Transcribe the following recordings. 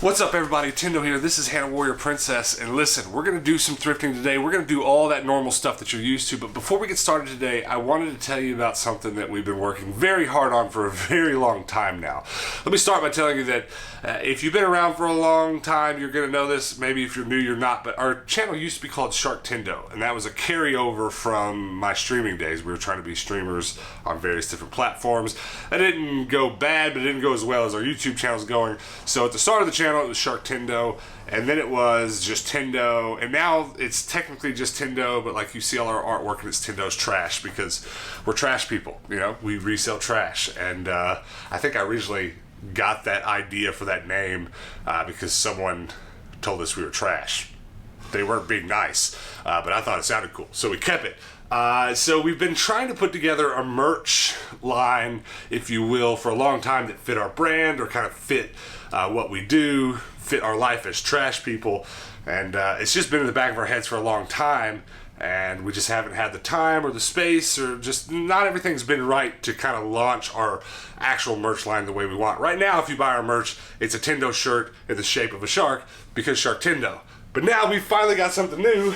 What's up, everybody? Tendo here. This is Hannah Warrior Princess, and listen, we're going to do some thrifting today. We're going to do all that normal stuff that you're used to, but before we get started today, I wanted to tell you about something that we've been working very hard on for a very long time now. Let me start by telling you that if you've been around for a long time, you're going to know this. Maybe if you're new, you're not, but our channel used to be called Shark Tendo, and that was a carryover from my streaming days. We were trying to be streamers on various different platforms. That didn't go bad, but it didn't go as well as our YouTube channel's going. So at the start of the channel, it was Shark Tendo, and then it was just Tendo, and now it's technically just Tendo, but like you see all our artwork and it's Tendo's trash because we're trash people, you know, we resell trash. And I think I originally got that idea for that name because someone told us we were trash. They weren't being nice, but I thought it sounded cool, so we kept it. So we've been trying to put together a merch line, if you will, for a long time that fit our brand or kind of fit what we do, fit our life as trash people, and it's just been in the back of our heads for a long time, and we just haven't had the time or the space, or just not everything's been right to kind of launch our actual merch line the way we want. Right now, if you buy our merch, it's a Tendo shirt in the shape of a shark because Shark Tendo. But now we finally got something new.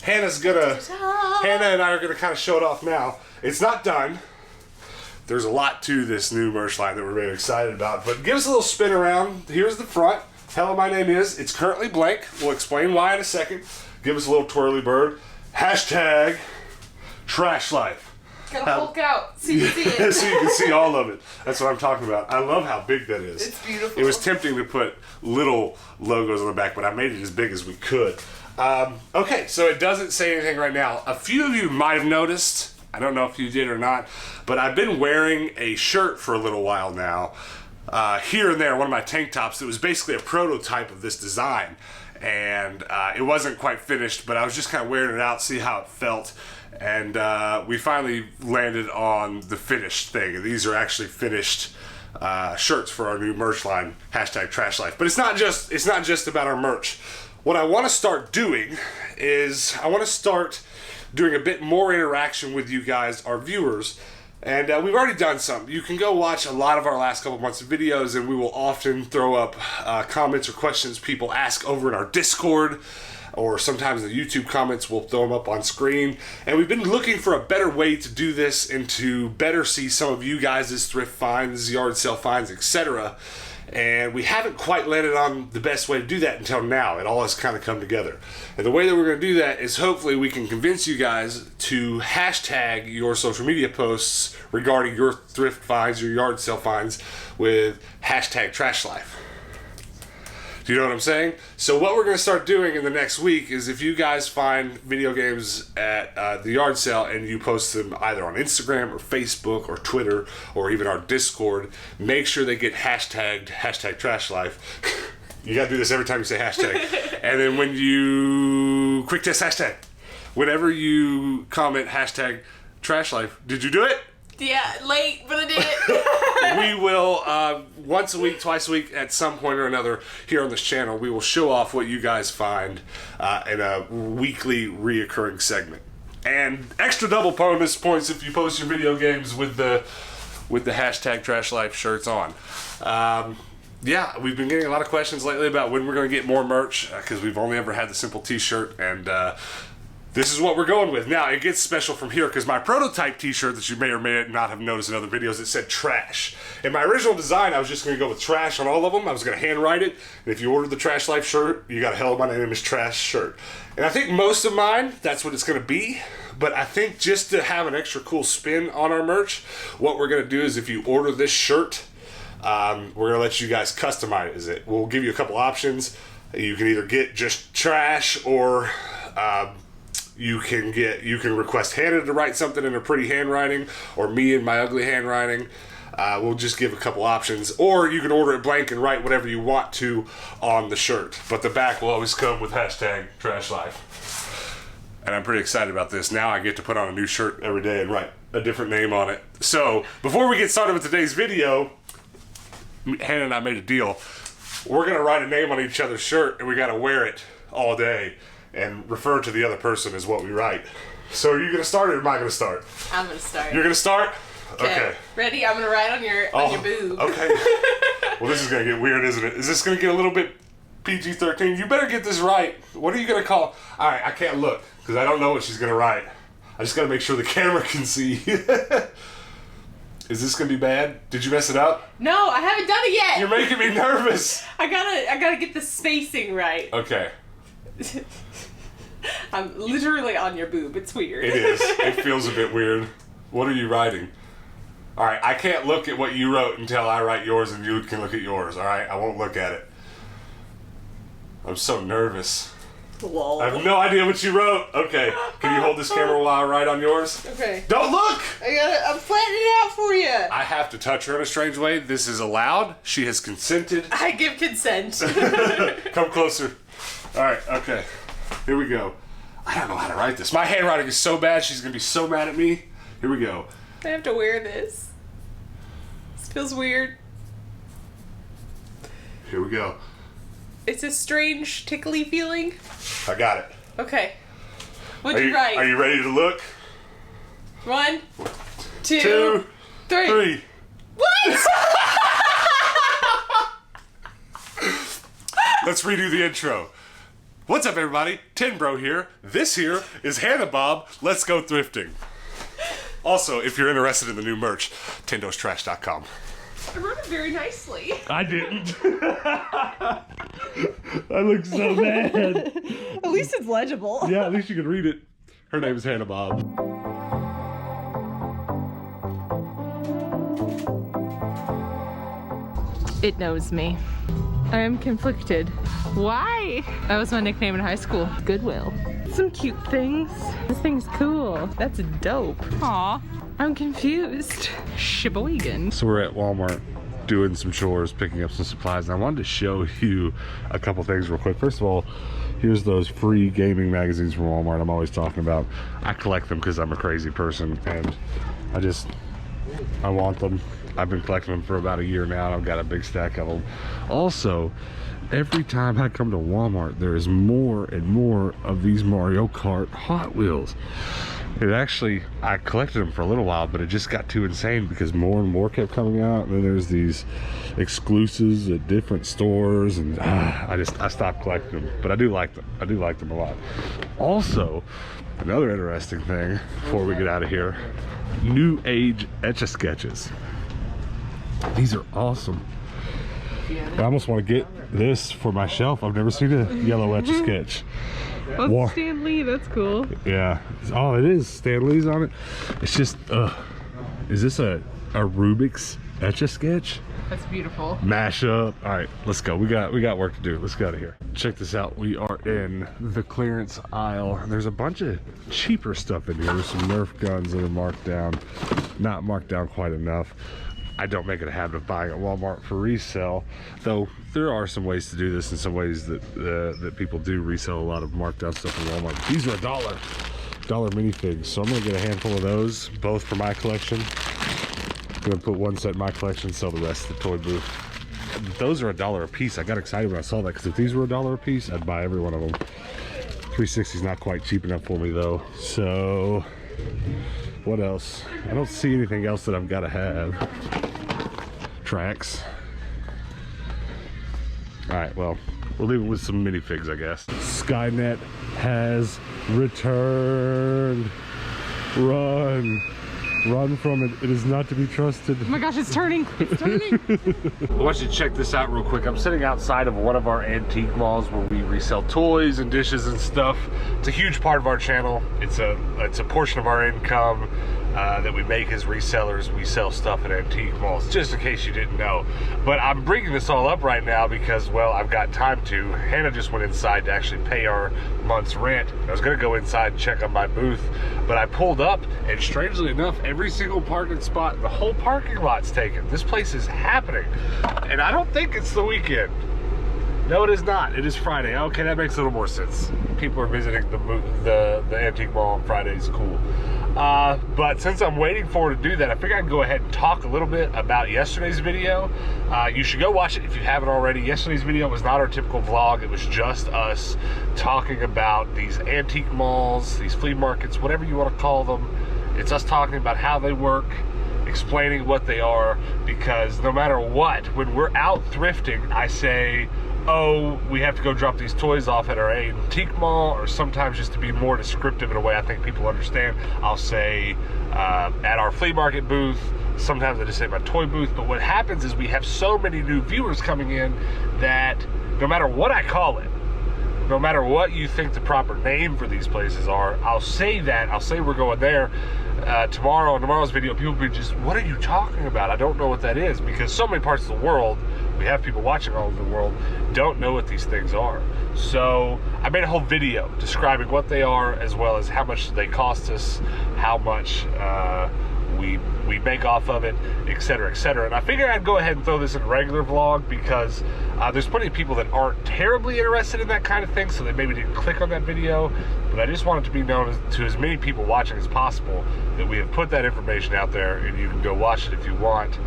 Hannah and I are gonna kind of show it off now. It's not done. There's a lot to this new merch line that we're very excited about, but give us a little spin around. Here's the front. Hello, my name is. It's currently blank. We'll explain why in a second. Give us a little twirly bird. Hashtag trash life. Gotta Hulk out so you can see it. So you can see all of it. That's what I'm talking about. I love how big that is. It's beautiful. It was tempting to put little logos on the back, but I made it as big as we could. Okay, so it doesn't say anything right now. A few of you might have noticed, I don't know if you did or not, but I've been wearing a shirt for a little while now, here and there, one of my tank tops that was basically a prototype of this design, and it wasn't quite finished, but I was just kind of wearing it out, see how it felt, and we finally landed on the finished thing. These are actually finished shirts for our new merch line, hashtag trash life. But it's not just about our merch. What I want to start doing is I want to start doing a bit more interaction with you guys, our viewers, and we've already done some. You can go watch a lot of our last couple months of videos, and we will often throw up comments or questions people ask over in our Discord, or sometimes the YouTube comments, we'll throw them up on screen. And we've been looking for a better way to do this and to better see some of you guys' thrift finds, yard sale finds, etc. And we haven't quite landed on the best way to do that until now. It all has kind of come together. And the way that we're going to do that is hopefully we can convince you guys to hashtag your social media posts regarding your thrift finds, your yard sale finds, with hashtag trash life. Do you know what I'm saying? So what we're going to start doing in the next week is if you guys find video games at the yard sale and you post them either on Instagram or Facebook or Twitter or even our Discord, make sure they get hashtagged hashtag trash life. You got to do this every time you say hashtag. And then when you quick test hashtag, whenever you comment hashtag trash life, did you do it? Yeah, late, but I did it. We will, once a week, twice a week, at some point or another here on this channel, we will show off what you guys find in a weekly reoccurring segment. And extra double bonus points if you post your video games with the hashtag Trash Life shirts on. Yeah, we've been getting a lot of questions lately about when we're going to get more merch, because we've only ever had the simple t-shirt, and this is what we're going with. Now, it gets special from here because my prototype t-shirt that you may or may not have noticed in other videos, it said trash. In my original design, I was just going to go with trash on all of them. I was going to handwrite it. And if you ordered the Trash Life shirt, you got a Hello, my name is Trash shirt. And I think most of mine, that's what it's going to be. But I think just to have an extra cool spin on our merch, what we're going to do is if you order this shirt, we're going to let you guys customize it. We'll give you a couple options. You can either get just trash or... You can request Hannah to write something in her pretty handwriting, or me in my ugly handwriting. We'll just give a couple options, or you can order it blank and write whatever you want to on the shirt. But the back will always come with hashtag trash life. And I'm pretty excited about this. Now I get to put on a new shirt every day and write a different name on it. So before we get started with today's video, Hannah and I made a deal. We're gonna write a name on each other's shirt, and we gotta wear it all day and refer to the other person as what we write. So are you going to start or am I going to start? I'm going to start. You're going to start? Okay. Ready? I'm going to write on your boob. Okay. Well, this is gonna get weird, isn't it? Is this gonna get a little bit PG-13? You better get this right. What are you gonna call? All right, I can't look because I don't know what she's gonna write. I just gotta make sure the camera can see. Is this gonna be bad? Did you mess it up? No, I haven't done it yet. You're making me nervous. I gotta get the spacing right. Okay. I'm literally on your boob. It's weird. It is. It feels a bit weird. What are you writing? All right, I can't look at what you wrote until I write yours and you can look at yours, all right? I won't look at it. I'm so nervous. Lol. I have no idea what you wrote. Okay, can you hold this camera while I write on yours? Okay. Don't look! I'm flattening it out for you. I have to touch her in a strange way. This is allowed. She has consented. I give consent. Come closer. All right, okay. Here we go. I don't know how to write this. My handwriting is so bad, she's going to be so mad at me. Here we go. I have to wear this. This feels weird. Here we go. It's a strange, tickly feeling. I got it. Okay. What'd you write? Are you ready to look? 1, 2, 2, 3. What? Let's redo the intro. What's up, everybody? Tin Bro here. This here is Hannah Bob. Let's go thrifting. Also, if you're interested in the new merch, tindostrash.com. I wrote it very nicely. I didn't. I look so bad. At least it's legible. Yeah, at least you can read it. Her name is Hannah Bob. It knows me. I am conflicted. Why? That was my nickname in high school. Goodwill. Some cute things. This thing's cool. That's dope. Aw. I'm confused. Sheboygan. So we're at Walmart doing some chores, picking up some supplies, and I wanted to show you a couple things real quick. First of all, here's those free gaming magazines from Walmart I'm always talking about. I collect them because I'm a crazy person, and I want them. I've been collecting them for about a year now, and I've got a big stack of them. Also, every time I come to Walmart, there is more and more of these Mario Kart Hot Wheels. It actually, I collected them for a little while, but it just got too insane because more and more kept coming out. And then there's these exclusives at different stores, and I stopped collecting them. But I do like them. I do like them a lot. Also, another interesting thing before we get out of here, new Age Etch-A-Sketches. These are awesome. I almost want to get this for my shelf. I've never seen a yellow Etch-A-Sketch. That's Stan Lee, that's cool. Yeah. Oh, it is. Stan Lee's on it. It's just, is this a Rubik's Etch-A-Sketch? That's beautiful. Mashup. All right, let's go. We got work to do. Let's get out of here. Check this out. We are in the clearance aisle. There's a bunch of cheaper stuff in here. There's some Nerf guns that are marked down. Not marked down quite enough. I don't make it a habit of buying at Walmart for resale, though there are some ways to do this and some ways that that people do resell a lot of marked down stuff in Walmart. These are $1 minifigs, so I'm gonna get a handful of those, both for my collection. I'm gonna put one set in my collection, sell the rest at the toy booth. Those are $1 a piece. I got excited when I saw that because if these were $1 a piece, I'd buy every one of them. 360 is not quite cheap enough for me though, so what else? I don't see anything else that I've got to have. Tracks. All right, well, we'll leave it with some minifigs, I guess. Skynet has returned. Run. Run from it. It is not to be trusted. Oh my gosh, it's turning. It's turning. I want you to check this out real quick. I'm sitting outside of one of our antique malls where we resell toys and dishes and stuff. It's a huge part of our channel. It's a portion of our income that we make as resellers. We sell stuff at antique malls, just in case you didn't know. But I'm bringing this all up right now because, well, I've got time to. Hannah just went inside to actually pay our month's rent. I was gonna go inside and check on my booth, but I pulled up, and strangely enough, every single parking spot, the whole parking lot's taken. This place is happening, and I don't think it's the weekend. No, it is not. It is Friday. Okay, that makes a little more sense. People are visiting the antique mall on Fridays. Cool. But since I'm waiting for her to do that, I figured I'd go ahead and talk a little bit about yesterday's video. You should go watch it if you haven't already. Yesterday's video was not our typical vlog. It was just us talking about these antique malls, these flea markets, whatever you want to call them. It's us talking about how they work, explaining what they are, because no matter what, when we're out thrifting, I say, oh, we have to go drop these toys off at our antique mall, or sometimes just to be more descriptive in a way I think people understand, I'll say at our flea market booth. Sometimes I just say my toy booth. But what happens is we have so many new viewers coming in that no matter what I call it, no matter what you think the proper name for these places are, I'll say that. I'll say we're going there tomorrow. In tomorrow's video, people will be just, what are you talking about? I don't know what that is, because so many parts of the world, we have people watching all over the world, don't know what these things are. So I made a whole video describing what they are, as well as how much they cost us, how much we make off of it, etc., etc. And I figured I'd go ahead and throw this in a regular vlog, because there's plenty of people that aren't terribly interested in that kind of thing, so they maybe didn't click on that video. But I just want it to be known to as many people watching as possible that we have put that information out there, and you can go watch it if you want.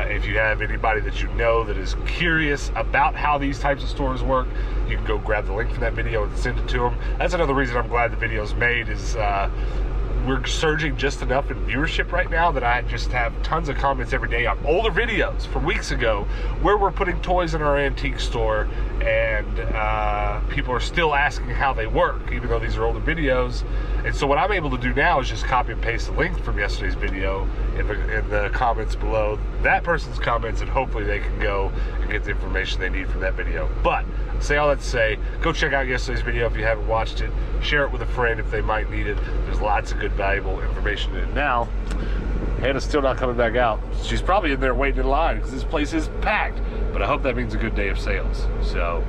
If you have anybody that you know that is curious about how these types of stores work, you can go grab the link from that video and send it to them. That's another reason I'm glad the video's made, is we're surging just enough in viewership right now that I just have tons of comments every day on older videos from weeks ago where we're putting toys in our antique store, and people are still asking how they work, even though these are older videos. And so what I'm able to do now is just copy and paste the link from yesterday's video in the comments below that person's comments, and hopefully they can go and get the information they need from that video. But say all that to say, go check out yesterday's video if you haven't watched it. Share it with a friend if they might need it. There's lots of good, valuable information in it. Now, Hannah's still not coming back out. She's probably in there waiting in line because this place is packed. But I hope that means a good day of sales. So,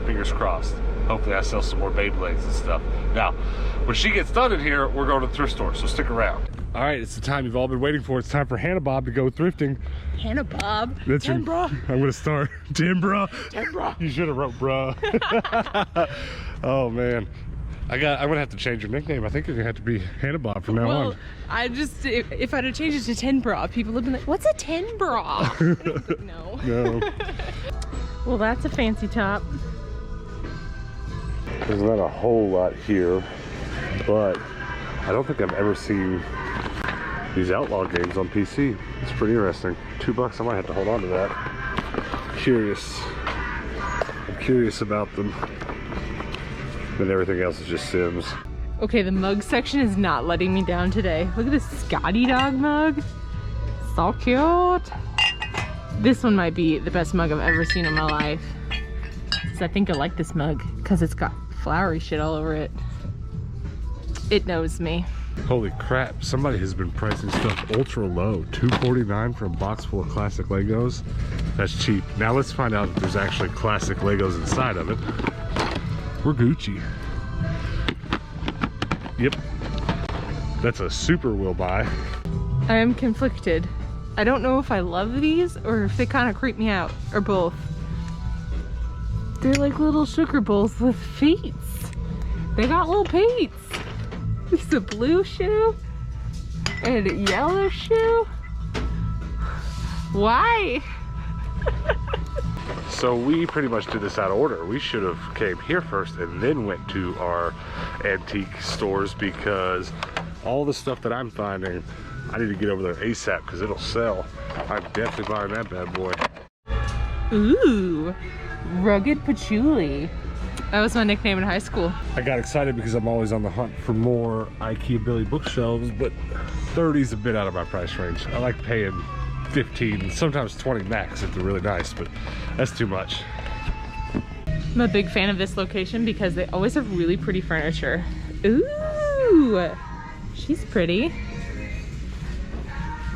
fingers crossed. Hopefully I sell some more Beyblades and stuff. Now, when she gets done in here, we're going to the thrift store, so stick around. All right, it's the time you've all been waiting for. It's time for Hannah Bob to go thrifting. Hannah Bob. That's Tim, your, I'm gonna start. Tim, bruh. Tim, bruh. You should have wrote bruh. Oh man, I'm gonna have to change your nickname. I think you're gonna have to be Hannah Bob from now on. I just, if I'd have changed it to Ten Bra, people would have been like, "What's a Ten Bra?" No. No. Well, that's a fancy top. There's not a whole lot here, but I don't think I've ever seen these Outlaw games on PC. It's pretty interesting. $2, I might have to hold on to that. Curious. I'm curious about them. But everything else is just Sims. Okay, the mug section is not letting me down today. Look at this Scotty dog mug. So cute. This one might be the best mug I've ever seen in my life. I think I like this mug because it's got flowery shit all over it. It knows me. Holy crap, somebody has been pricing stuff ultra low. $2.49 for a box full of classic Legos. That's cheap. Now let's find out if there's actually classic Legos inside of it. We're Gucci. Yep. That's a super will buy. I am conflicted. I don't know if I love these or if they kind of creep me out, or both. They're like little sugar bowls with feet. They got little feet. There's a blue shoe and a yellow shoe. Why? So we pretty much did this out of order. We should have came here first and then went to our antique stores, because all the stuff that I'm finding, I need to get over there ASAP because it'll sell. I'm definitely buying that bad boy. Ooh, rugged patchouli. That was my nickname in high school. I got excited because I'm always on the hunt for more IKEA Billy bookshelves, but 30's a bit out of my price range. I like paying 15, sometimes 20 max if they're really nice, but that's too much. I'm a big fan of this location because they always have really pretty furniture. Ooh, she's pretty.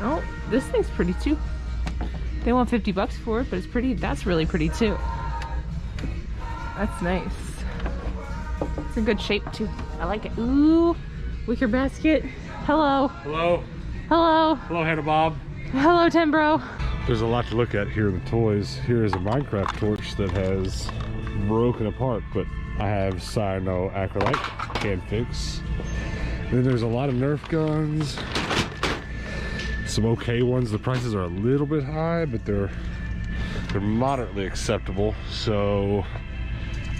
Oh, this thing's pretty too. They want $50 for it, but it's pretty. That's really pretty too. That's nice. It's in good shape too. I like it. Ooh, wicker basket. Hello. Hello. Hello. Hello, Hannah Bob. Hello, Timbro. There's a lot to look at here in the toys. Here is a Minecraft torch that has broken apart, but I have cyano acrylite, can fix. Then there's a lot of Nerf guns. Some okay ones. The prices are a little bit high, but they're moderately acceptable. So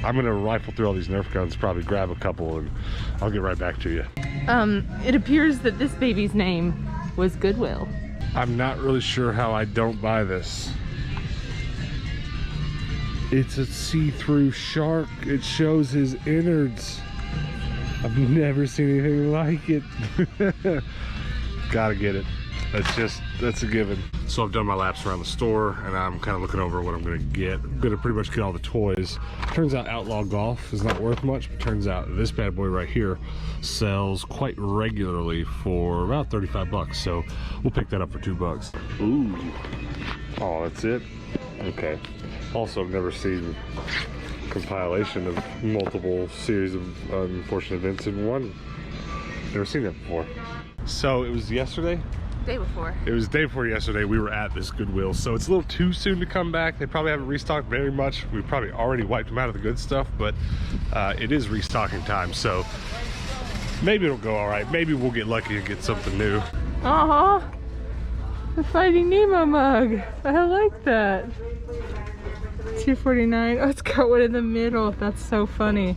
I'm gonna rifle through all these Nerf guns, probably grab a couple, and I'll get right back to you. It appears that this baby's name was Goodwill. I'm not really sure how I don't buy this. It's a see-through shark. It shows his innards. I've never seen anything like it. Gotta get it. That's a given. So I've done my laps around the store and I'm kind of looking over what I'm gonna get. I'm gonna pretty much get all the toys. Turns out Outlaw Golf is not worth much, but turns out this bad boy right here sells quite regularly for about 35 bucks. So we'll pick that up for $2. Ooh. Oh, that's it? Okay. Also, I've never seen compilation of multiple series of unfortunate events in one. Never seen that before. So it was yesterday? Day before. It was the day before yesterday. We were at this Goodwill, so it's a little too soon to come back. They probably haven't restocked very much. We've probably already wiped them out of the good stuff, but it is restocking time, so maybe it'll go all right. Maybe we'll get lucky and get something new. Uh-huh. The Finding Nemo mug. I like that. $2.49. Oh, it's got one in the middle. That's so funny.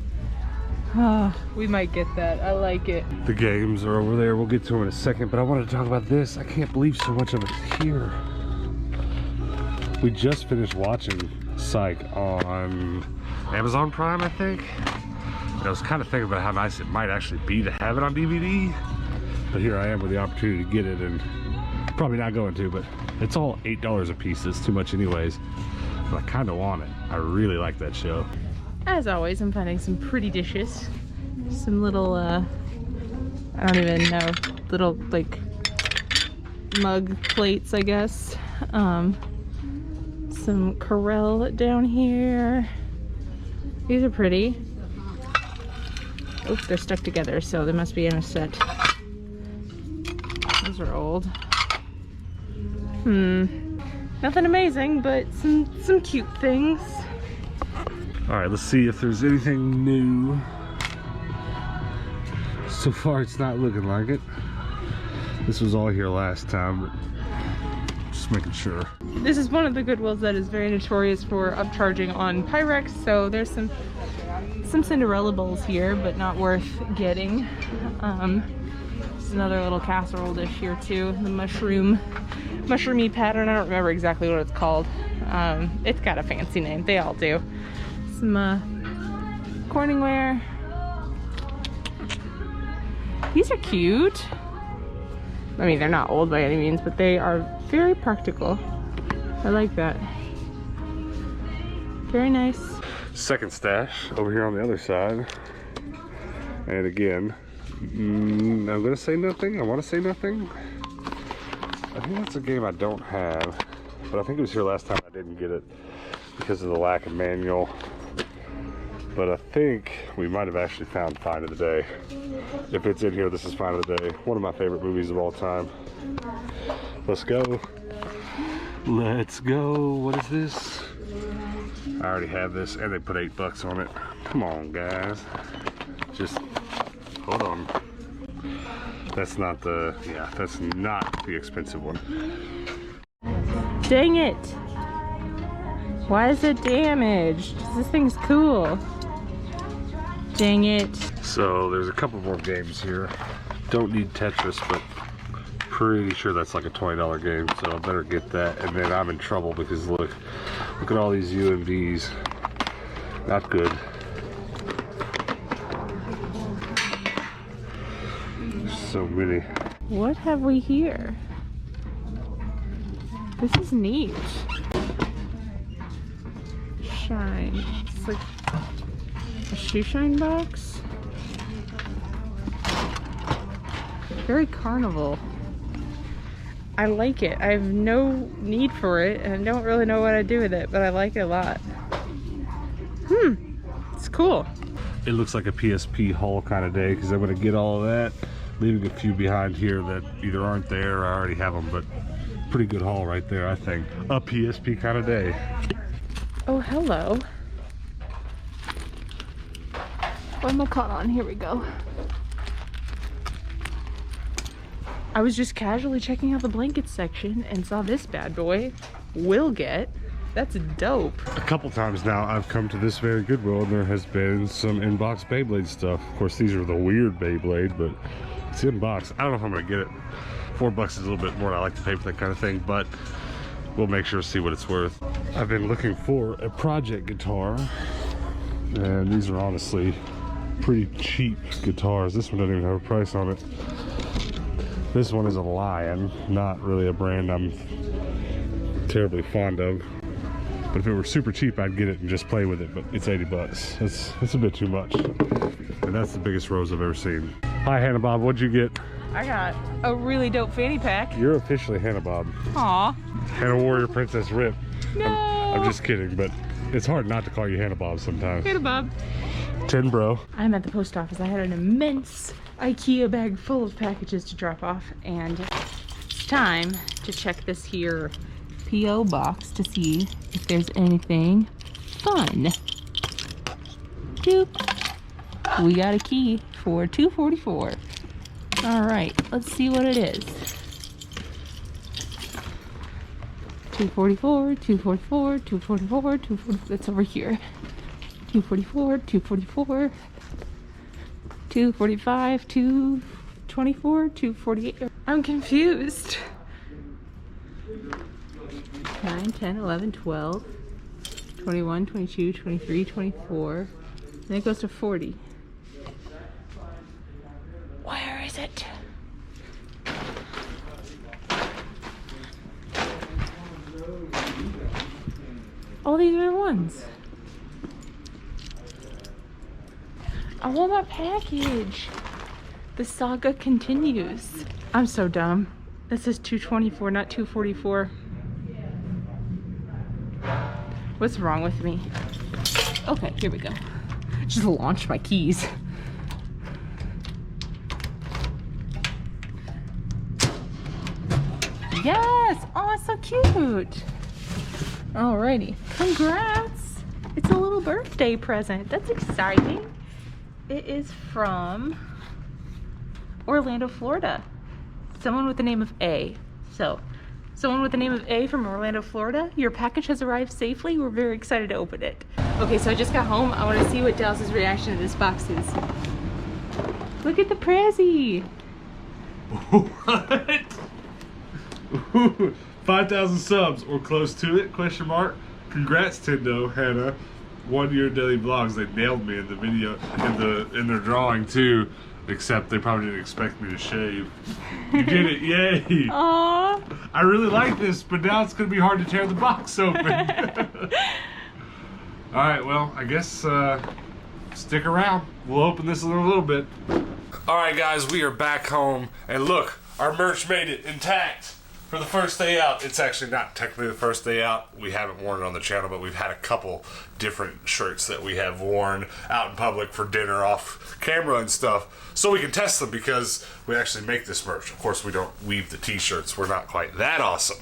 Oh, we might get that. I like it. The games are over there. We'll get to them in a second, but I wanted to talk about this. I can't believe so much of it's here. We just finished watching Psych on Amazon Prime, I think. And I was kind of thinking about how nice it might actually be to have it on DVD. But here I am with the opportunity to get it, and probably not going to, but it's all $8 a piece. It's too much anyways. But I kind of want it. I really like that show. As always, I'm finding some pretty dishes. Some little, I don't even know, little, like, mug plates, I guess. Some Corelle down here. These are pretty. Oh, they're stuck together, so they must be in a set. Those are old. Nothing amazing, but some cute things. All right, let's see if there's anything new. So far, it's not looking like it. This was all here last time, but just making sure. This is one of the Goodwills that is very notorious for upcharging on Pyrex, so there's some Cinderella bowls here, but not worth getting. There's another little casserole dish here too, the mushroomy pattern. I don't remember exactly what it's called. It's got a fancy name. They all do. Some Corningware. These are cute. I mean, they're not old by any means, but they are very practical. I like that. Very nice. Second stash over here on the other side. And again, I'm gonna say nothing. I want to say nothing. I think that's a game I don't have, but I think it was here last time. I didn't get it because of the lack of manual. But I think we might have actually found Find of the Day. If it's in here, this is Find of the Day. One of my favorite movies of all time. Let's go. Let's go. What is this? I already have this, and they put $8 on it. Come on, guys. Just hold on. That's not the, yeah, that's not the expensive one. Dang it. Why is it damaged? This thing's cool. Dang it. So there's a couple more games here. Don't need Tetris, but pretty sure that's like a $20 game, so I better get that. And then I'm in trouble because look at all these UMVs. Not good. There's so many. What have we here? This is neat. Shine. It's like a shoe shine box. Very carnival. I like it. I have no need for it and I don't really know what I'd do with it, but I like it a lot. It's cool. It looks like a PSP haul kind of day because I'm going to get all of that, leaving a few behind here that either aren't there or I already have them, but pretty good haul right there, I think. A PSP kind of day. Oh, hello. What am I caught on? Here we go. I was just casually checking out the blanket section and saw this bad boy. Will get. That's dope. A couple times now I've come to this very Goodwill and there has been some in-box Beyblade stuff. Of course, these are the weird Beyblade, but it's in box. I don't know if I'm gonna get it $4 is a little bit more than I like to pay for that kind of thing, but we'll make sure to see what it's worth. I've been looking for a project guitar, and these are honestly pretty cheap guitars. This one doesn't even have a price on it. This one is a Lion, not really a brand I'm terribly fond of. But if it were super cheap, I'd get it and just play with it, but it's $80. That's a bit too much. And that's the biggest rose I've ever seen. Hi, Hannah Bob, what'd you get? I got a really dope fanny pack. You're officially Hannah Bob. Aw. Hannah Warrior Princess Rip. No. I'm just kidding, but it's hard not to call you Hannah Bob sometimes. Hannah Bob. 10 bro. I'm at the post office. I had an immense IKEA bag full of packages to drop off, and it's time to check this here P.O. box to see if there's anything fun. Doop. We got a key for $2.44. All right, let's see what it is. $2.44, $2.44, $2.44, $2.44. That's over here. $2.44, $2.44, $2.45, $2.24, $2.48. I'm confused. 9, 10, 11, 12, 21, 22, 23, 24. Then it goes to 40. Where is it? Oh, these are ones. I want my package. The saga continues. I'm so dumb. This is $2.24, not $2.44. What's wrong with me? Okay, here we go. Just launched my keys. Yes! Oh, it's so cute. Alrighty. Congrats! It's a little birthday present. That's exciting. It is from Orlando, Florida. Someone with the name of A. So, someone with the name of A from Orlando, Florida. Your package has arrived safely. We're very excited to open it. Okay, so I just got home. I want to see what Dallas's reaction to this box is. Look at the Prezi. What? 5,000 subs or close to it? Question mark. Congrats, Tendo, Hannah. 1 year daily vlogs. They nailed me in the video, in their drawing too. Except they probably didn't expect me to shave. You did it, yay! Aww. I really like this, but now it's gonna be hard to tear the box open. Alright, well, I guess stick around. We'll open this in a little bit. Alright guys, we are back home, and look, our merch made it intact for the first day out. It's actually not technically the first day out. We haven't worn it on the channel, but we've had a couple different shirts that we have worn out in public for dinner, off camera and stuff, so we can test them because we actually make this merch. Of course, we don't weave the t-shirts. We're not quite that awesome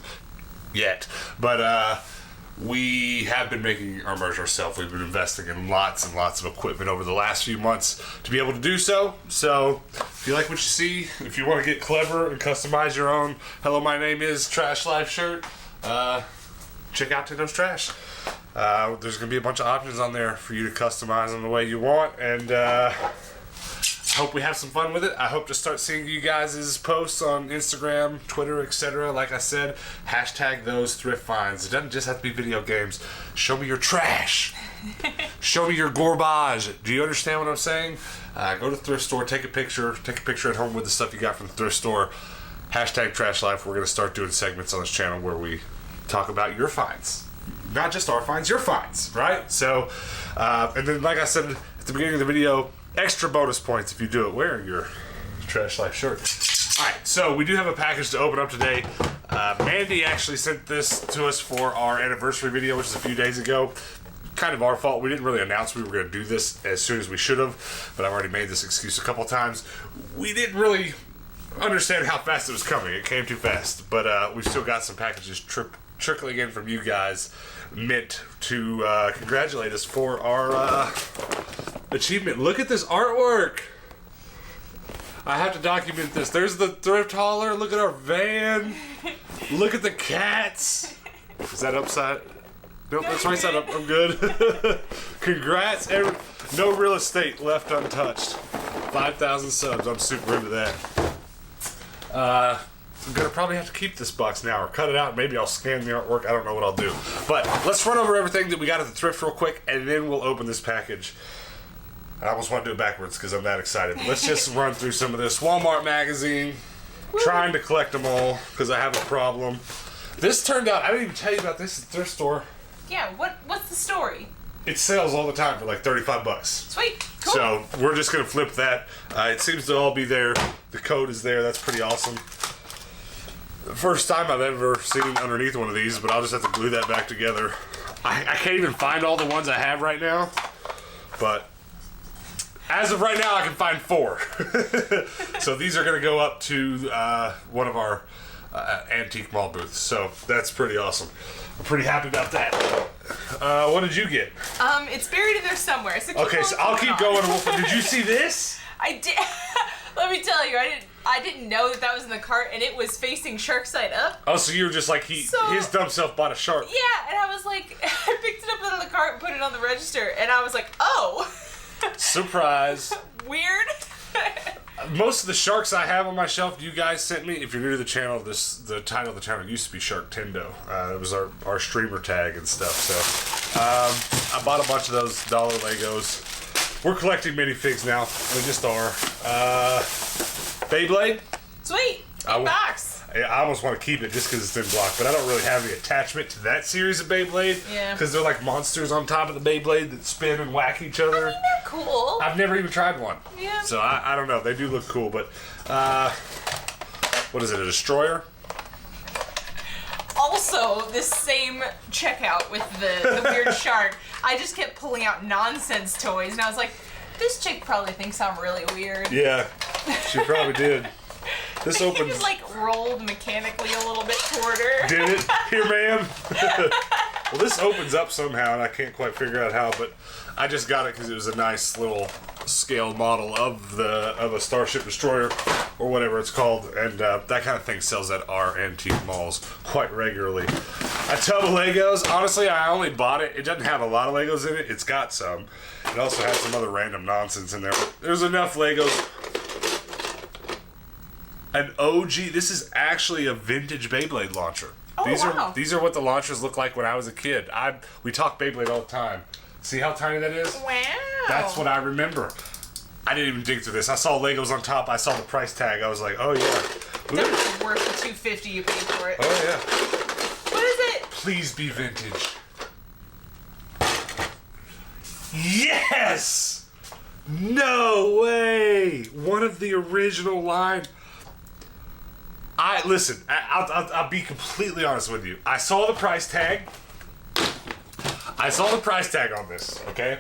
yet, but we have been making our merch ourselves. We've been investing in lots and lots of equipment over the last few months to be able to do so. So if you like what you see, if you want to get clever and customize your own Hello, My Name Is Trash Life shirt, check out Tendo's Trash. There's going to be a bunch of options on there for you to customize them the way you want, and I hope we have some fun with it. I hope to start seeing you guys' posts on Instagram, Twitter, etc. Like I said, hashtag those thrift finds. It doesn't just have to be video games. Show me your trash. Show me your garbage. Do you understand what I'm saying? Go to the thrift store, take a picture at home with the stuff you got from the thrift store. Hashtag trash life. We're going to start doing segments on this channel where we talk about your finds. Not just our finds, your finds, right? So, and then like I said at the beginning of the video, extra bonus points if you do it wearing your Trash Life shirt. Alright, so we do have a package to open up today. Mandy actually sent this to us for our anniversary video, which is a few days ago. Kind of our fault. We didn't really announce we were going to do this as soon as we should have, but I've already made this excuse a couple times. We didn't really understand how fast it was coming. It came too fast, but we've still got some packages trickling in from you guys meant to congratulate us for our achievement. Look at this artwork. I have to document this. There's the thrift hauler. Look at our van. Look at the cats. Is that upside? Nope, that's right side up. I'm good. Congrats. No real estate left untouched. 5,000 subs. I'm super into that. I'm gonna probably have to keep this box now or cut it out. Maybe I'll scan the artwork. I don't know what I'll do. But let's run over everything that we got at the thrift real quick, and then we'll open this package. I almost want to do it backwards because I'm that excited. But let's just run through some of this. Walmart magazine. Trying to collect them all because I have a problem. This turned out, I didn't even tell you about this at the thrift store. Yeah, what's the story? It sells all the time for like $35. Sweet, cool. So we're just gonna flip that. It seems to all be there. The code is there. That's pretty awesome. The first time I've ever seen underneath one of these, but I'll just have to glue that back together. I can't even find all the ones I have right now, but as of right now, I can find 4. So these are gonna go up to one of our antique mall booths. So that's pretty awesome. I'm pretty happy about that. What did you get? It's buried in there somewhere. So okay, so I'll keep going. Did you see this? I did. Let me tell you, I didn't know that was in the cart, and it was facing shark side up. Oh, so you were just like his dumb self bought a shark. Yeah, and I was like, I picked it up out of the cart and put it on the register, and I was like, oh. Surprise. Weird. Most of the sharks I have on my shelf, you guys sent me. If you're new to the channel, the title of the channel used to be Shark Tendo. It was our streamer tag and stuff. So I bought a bunch of those dollar Legos. We're collecting minifigs now. We just are. Beyblade. Sweet. Big box. I almost want to keep it just because it's in block, but I don't really have any attachment to that series of Beyblade. Yeah. Because they're like monsters on top of the Beyblade that spin and whack each other. I mean, they're cool. I've never even tried one. Yeah. So I don't know. They do look cool, but what is it? A destroyer? Also, this same checkout with the weird shark, I just kept pulling out nonsense toys, and I was like, this chick probably thinks I'm really weird. Yeah, she probably did. This opens. He just like rolled mechanically a little bit toward her. Did it? Here, ma'am. Well, this opens up somehow, and I can't quite figure out how, but I just got it because it was a nice little scale model of a Starship Destroyer or whatever it's called, and that kind of thing sells at our antique malls quite regularly. A tub of Legos. Honestly, I only bought it. It doesn't have a lot of Legos in it. It's got some. It also has some other random nonsense in there, but there's enough Legos. An OG. This is actually a vintage Beyblade launcher. Oh, wow. These are what the launchers looked like when I was a kid. We talk Beyblade all the time. See how tiny that is? Wow. That's what I remember. I didn't even dig through this. I saw Legos on top. I saw the price tag. I was like, oh yeah. Definitely worth the $250 you paid for it. Oh yeah. What is it? Please be vintage. Yes! No way! One of the original line. Listen, I'll be completely honest with you. I saw the price tag. On this, okay?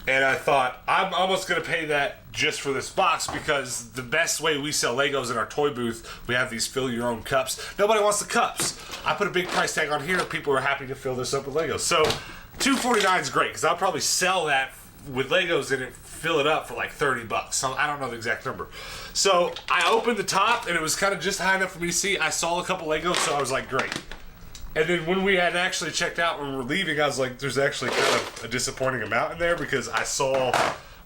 And I thought, I'm almost going to pay that just for this box because the best way we sell Legos in our toy booth, we have these fill your own cups. Nobody wants the cups. I put a big price tag on here. People are happy to fill this up with Legos. So $249 is great because I'll probably sell that with Legos in it, fill it up for like $30. So I don't know the exact number. So I opened the top and it was kind of just high enough for me to see. I saw a couple Legos, so I was like, great. And then when we had actually checked out when we were leaving, I was like, there's actually kind of a disappointing amount in there because I saw,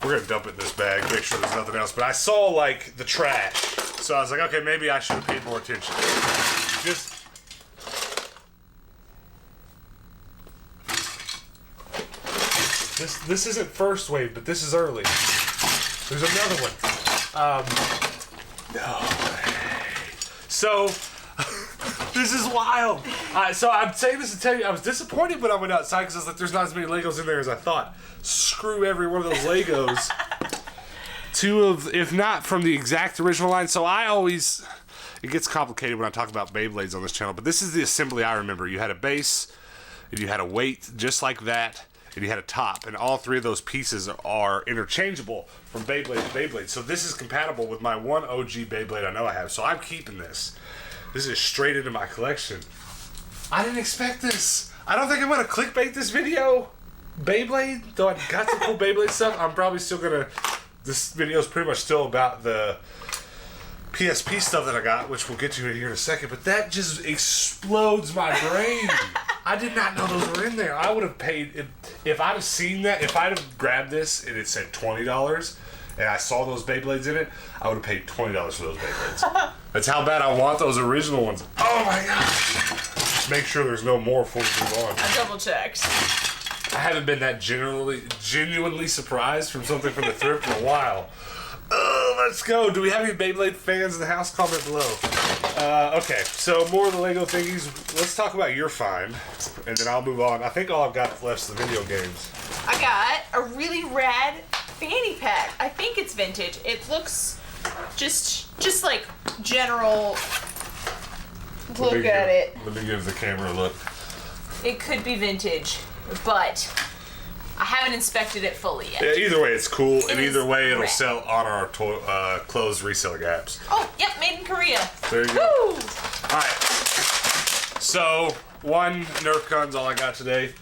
we're going to dump it in this bag, make sure there's nothing else, but I saw like the trash. So I was like, okay, maybe I should have paid more attention. This isn't first wave, but this is early. There's another one. No way. So, this is wild. So I'm saying this to tell you, I was disappointed when I went outside because I was like, there's not as many Legos in there as I thought. Screw every one of those Legos. If not from the exact original line. So it gets complicated when I talk about Beyblades on this channel, but this is the assembly I remember. You had a base, and you had a weight just like that, and you had a top, and all three of those pieces are interchangeable from Beyblade to Beyblade. So this is compatible with my one OG Beyblade I know I have. So I'm keeping this. This is straight into my collection. I didn't expect this. I don't think I'm gonna clickbait this video. Beyblade, though I got some cool Beyblade stuff, I'm probably still gonna. This video is pretty much still about the PSP stuff that I got, which we'll get to here in a second. But that just explodes my brain. I did not know those were in there. I would have paid if I'd have seen that. If I'd have grabbed this and it said $20, and I saw those Beyblades in it, I would have paid $20 for those Beyblades. That's how bad I want those original ones. Oh my gosh. Make sure there's no more before we move on. I double checked. I haven't been that genuinely surprised from something from the thrift in a while. Let's go. Do we have any Beyblade fans in the house? Comment below. Okay, so more of the Lego thingies. Let's talk about your find, and then I'll move on. I think all I've got left is the video games. I got a really rad fanny pack. I think it's vintage. It looks just like general. Look at it. Let me give the camera a look. It could be vintage, but I haven't inspected it fully yet. Yeah, either way, it's cool, and either way, it'll rad. sell on our closed reseller apps. Oh, yep, made in Korea. There you go. Woo! All right. So, one Nerf gun's all I got today.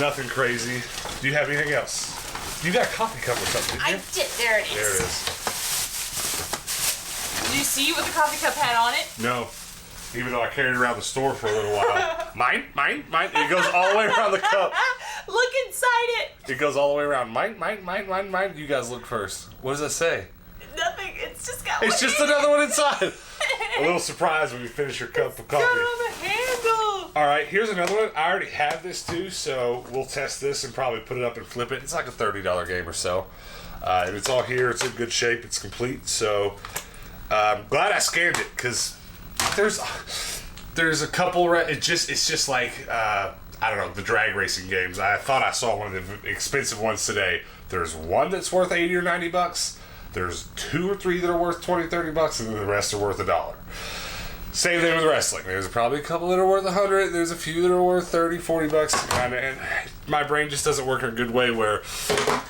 Nothing crazy. Do you have anything else? You got a coffee cup or something, didn't you? I did. There it is. There it is. Did you see what the coffee cup had on it? No. Even though I carried it around the store for a little while. Mine. It goes all the way around the cup. Look inside it. It goes all the way around. Mine. You guys look first. What does that say? Nothing. It's just got. It's just another one inside. A little surprise when you finish your cup of coffee. Got on the handle. All right, here's another one. I already have this too, so we'll test this and probably put it up and flip it. It's like a $30 game or so. And it's all here. It's in good shape. It's complete. So glad I scanned it because there's a couple. It's just like I don't know, the drag racing games. I thought I saw one of the expensive ones today. There's one that's worth $80 or $90. There's 2 or 3 that are worth $20, $30, and then the rest are worth $1. Same thing with wrestling. There's probably a couple that are worth $100. There's a few that are worth $30, $40. And my brain just doesn't work in a good way where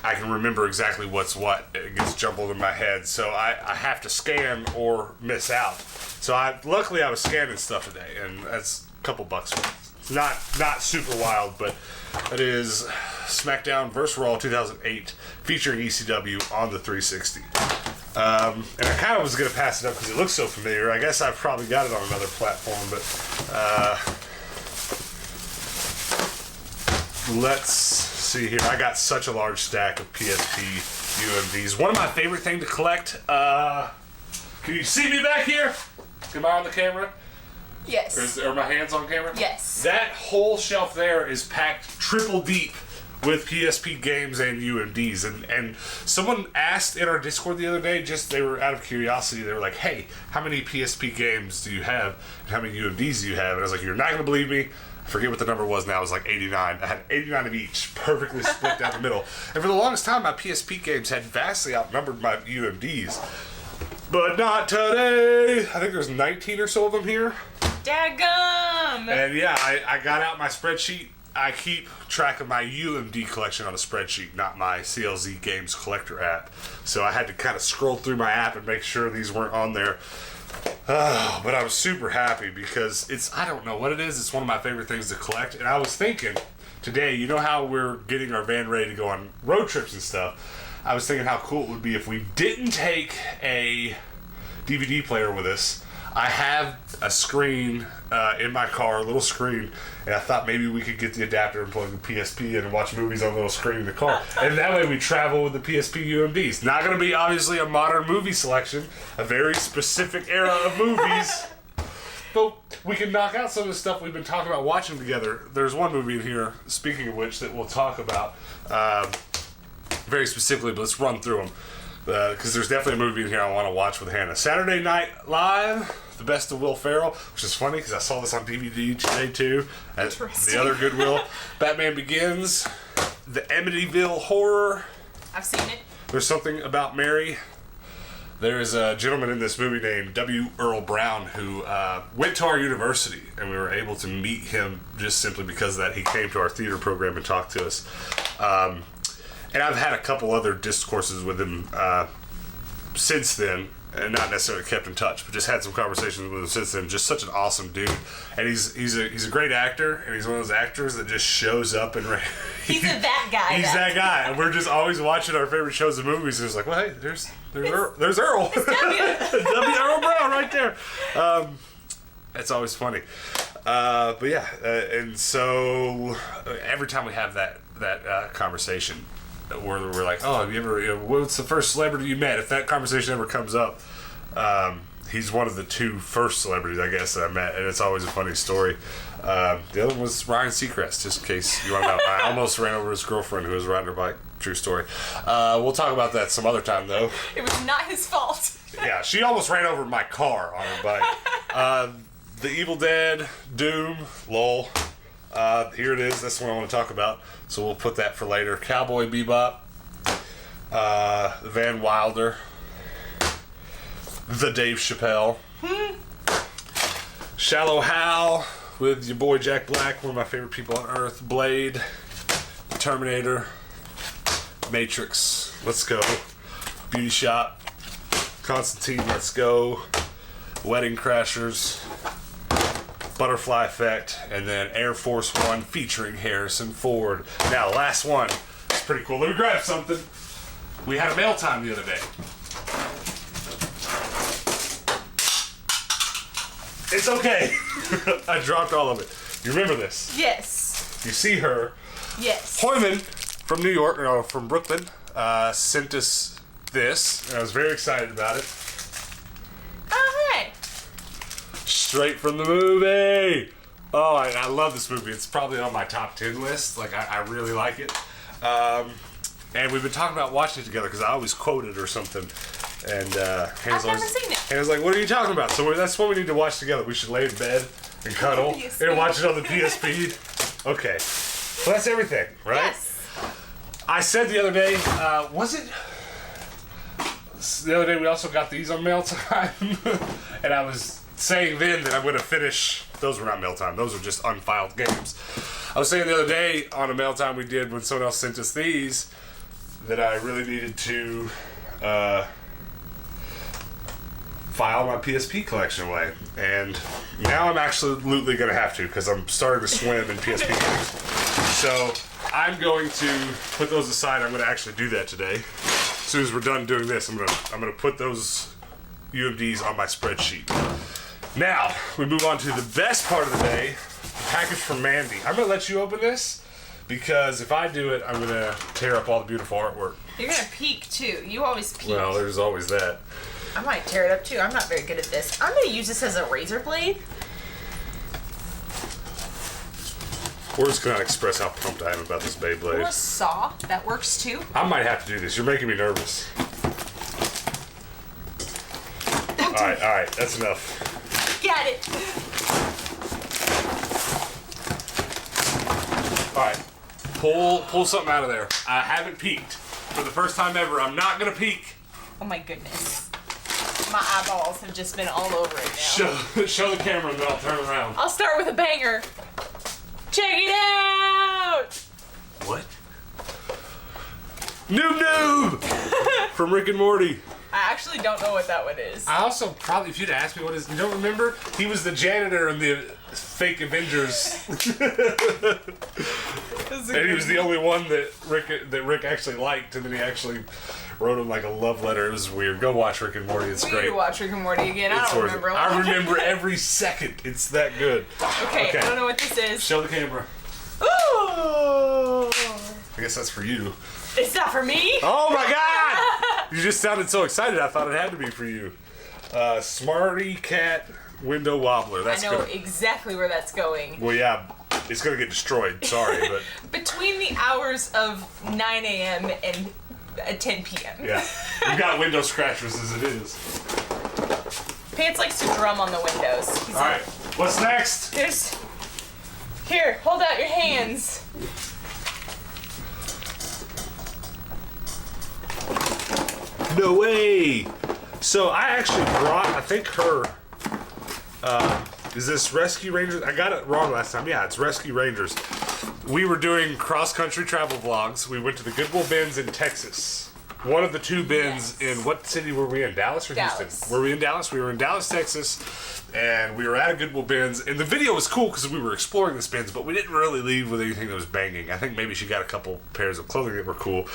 I can remember exactly what's what. It gets jumbled in my head. So I have to scan or miss out. So luckily I was scanning stuff today, and that's a couple bucks worth. It's not super wild, but it is SmackDown vs. Raw 2008 featuring ECW on the 360. And I kind of was going to pass it up because it looks so familiar. I guess I've probably got it on another platform, but let's see here. I got such a large stack of PSP UMDs. One of my favorite things to collect. Can you see me back here? Am I on the camera? Yes. Are my hands on camera? Yes. That whole shelf there is packed triple deep with PSP games and UMDs. And someone asked in our Discord the other day, they were out of curiosity, they were like, hey, how many PSP games do you have? And how many UMDs do you have? And I was like, you're not going to believe me. I forget what the number was now. It was like 89. I had 89 of each, perfectly split down the middle. And for the longest time, my PSP games had vastly outnumbered my UMDs. But not today. I think there's 19 or so of them here. Daggum! And yeah, I got out my spreadsheet. I keep track of my UMD collection on a spreadsheet, not my CLZ Games Collector app. So I had to kind of scroll through my app and make sure these weren't on there. But I was super happy because I don't know what it is. It's one of my favorite things to collect. And I was thinking today, you know how we're getting our van ready to go on road trips and stuff? I was thinking how cool it would be if we didn't take a DVD player with us. I have a screen in my car, a little screen, and I thought maybe we could get the adapter and plug the PSP in and watch movies on the little screen in the car. And that way we travel with the PSP UMDs. Not going to be obviously a modern movie selection, a very specific era of movies. But we can knock out some of the stuff we've been talking about watching together. There's one movie in here, speaking of which, that we'll talk about very specifically, but let's run through them. Because there's definitely a movie in here I want to watch with Hannah. Saturday Night Live, The Best of Will Ferrell, which is funny because I saw this on DVD today too. At the other Goodwill. Batman Begins, The Amityville Horror. I've seen it. There's Something About Mary. There is a gentleman in this movie named W. Earl Brown who went to our university, and we were able to meet him just simply because of that. He came to our theater program and talked to us. And I've had a couple other discourses with him since then, and not necessarily kept in touch, but just had some conversations with him since then. Just such an awesome dude, and he's a great actor, and he's one of those actors that just shows up and he's that guy. He's that guy, and we're just always watching our favorite shows and movies. And it's like, well, hey, there's Earl, W. Earl Brown right there. It's always funny, but yeah, and so every time we have that conversation, where we're like, oh, have you ever, what's the first celebrity you met? If that conversation ever comes up, he's one of the 2 first celebrities, I guess, that I met, and it's always a funny story. The other one was Ryan Seacrest, just in case you want to know. I almost ran over his girlfriend who was riding her bike. True story. We'll talk about that some other time, though. It was not his fault. Yeah, she almost ran over my car on her bike. The Evil Dead, Doom, lol. Here it is. That's what I want to talk about. So we'll put that for later. Cowboy Bebop, Van Wilder, The Dave Chappelle, Shallow Hal with your boy Jack Black, one of my favorite people on earth, Blade, Terminator, Matrix, let's go, Beauty Shop, Constantine, let's go, Wedding Crashers, Butterfly Effect, and then Air Force One featuring Harrison Ford. Now, last one. It's pretty cool. Let me grab something. We had a mail time the other day. It's okay. I dropped all of it. You remember this? Yes. You see her. Yes. Hoyman from New York, no, from Brooklyn, sent us this, and I was very excited about it. Oh, hey. Straight from the movie. Oh, I love this movie. It's probably on my top 10 list. Like, I really like it. And we've been talking about watching it together because I always quote it or something. And I've never seen it. Hannah's like, what are you talking about? So that's what we need to watch together. We should lay in bed and cuddle and watch it on the PSP. Okay. So that's everything, right? Yes. I said the other day, the other day we also got these on mail time. And I was saying then that I'm going to finish. Those were not mail time. Those were just unfiled games. I was saying the other day on a mail time we did when someone else sent us these that I really needed to file my PSP collection away. And now I'm absolutely going to have to because I'm starting to swim in PSP games. So I'm going to put those aside. I'm going to actually do that today. As soon as we're done doing this, I'm going to put those UMDs on my spreadsheet. Now, we move on to the best part of the day, the package from Mandy. I'm going to let you open this because if I do it, I'm going to tear up all the beautiful artwork. You're going to peek, too. You always peek. Well, there's always that. I might tear it up, too. I'm not very good at this. I'm going to use this as a razor blade. Words cannot express how pumped I am about this Beyblade. Or a saw. That works, too. I might have to do this. You're making me nervous. All right. That's enough. Got it. All right. Pull something out of there. I haven't peeked. For the first time ever, I'm not going to peek. Oh, my goodness. My eyeballs have just been all over it now. Show the camera and then I'll turn around. I'll start with a banger. Check it out! What? Noob! From Rick and Morty. I actually don't know what that one is. I also probably, if you'd asked me what is, you don't remember? He was the janitor in the fake Avengers. And he was the only one that Rick actually liked, and then he actually wrote him like a love letter. It was weird. Go watch Rick and Morty. It's great. We need to watch Rick and Morty again. I don't remember. I remember every second. It's that good. Okay, I don't know what this is. Show the camera. Ooh! I guess that's for you. It's not for me? Oh my God! You just sounded so excited. I thought it had to be for you. Smarty Cat Window Wobbler. That's I know exactly where that's going. Well, yeah, it's gonna get destroyed. Sorry, but between the hours of 9 a.m. and 10 p.m. Yeah, you got window scratchers as it is. Pants likes to drum on the windows. All right, what's next? Here, hold out your hands. No way! So I actually brought, I think her, is this Rescue Rangers? I got it wrong last time. Yeah, it's Rescue Rangers. We were doing cross-country travel vlogs. We went to the Goodwill bins in Texas. One of the two bins in, what city were we in? Dallas or Houston? Were we in Dallas? We were in Dallas, Texas, and we were at a Goodwill bins. And the video was cool because we were exploring this bins, but we didn't really leave with anything that was banging. I think maybe she got a couple pairs of clothing that were cool.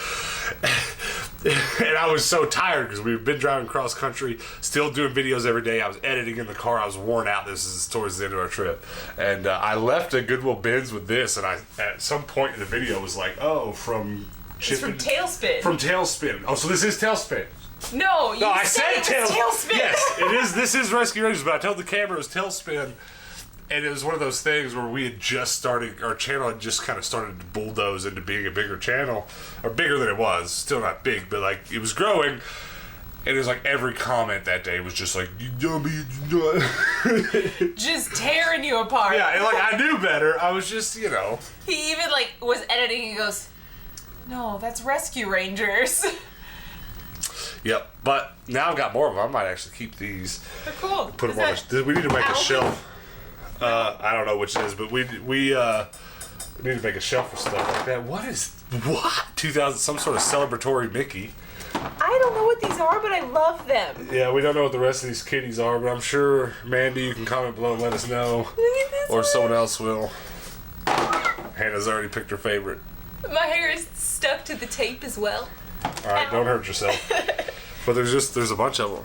And I was so tired because we've been driving cross country, still doing videos every day. I was editing in the car. I was worn out. This is towards the end of our trip. And I left a Goodwill bins with this, and I, at some point in the video, was like, oh, from It's from Tailspin. From Tailspin. Oh, so this is Tailspin. No, I said Tailspin. Yes, it is. This is Rescue Rangers, but I told the camera it was Tailspin, and it was one of those things where we had just started. Our channel had just kind of started to bulldoze into being a bigger channel, or bigger than it was. Still not big, but like it was growing. And it was like every comment that day was just like, you dummy, just tearing you apart. Yeah, and like I knew better. I was just, you know. He even like was editing and goes, no, that's Rescue Rangers. Yep, but now I've got more of them. I might actually keep these. They're cool. Put them on. We need to make a shelf. I don't know which it is, but we need to make a shelf for stuff like that. What? 2000? Some sort of celebratory Mickey. I don't know what these are, but I love them. Yeah, we don't know what the rest of these kitties are, but I'm sure, Mandy, you can comment below and let us know. Look at this or one. someone else will. Hannah's already picked her favorite. My hair is stuck to the tape as well. Alright, don't hurt yourself. But there's a bunch of them.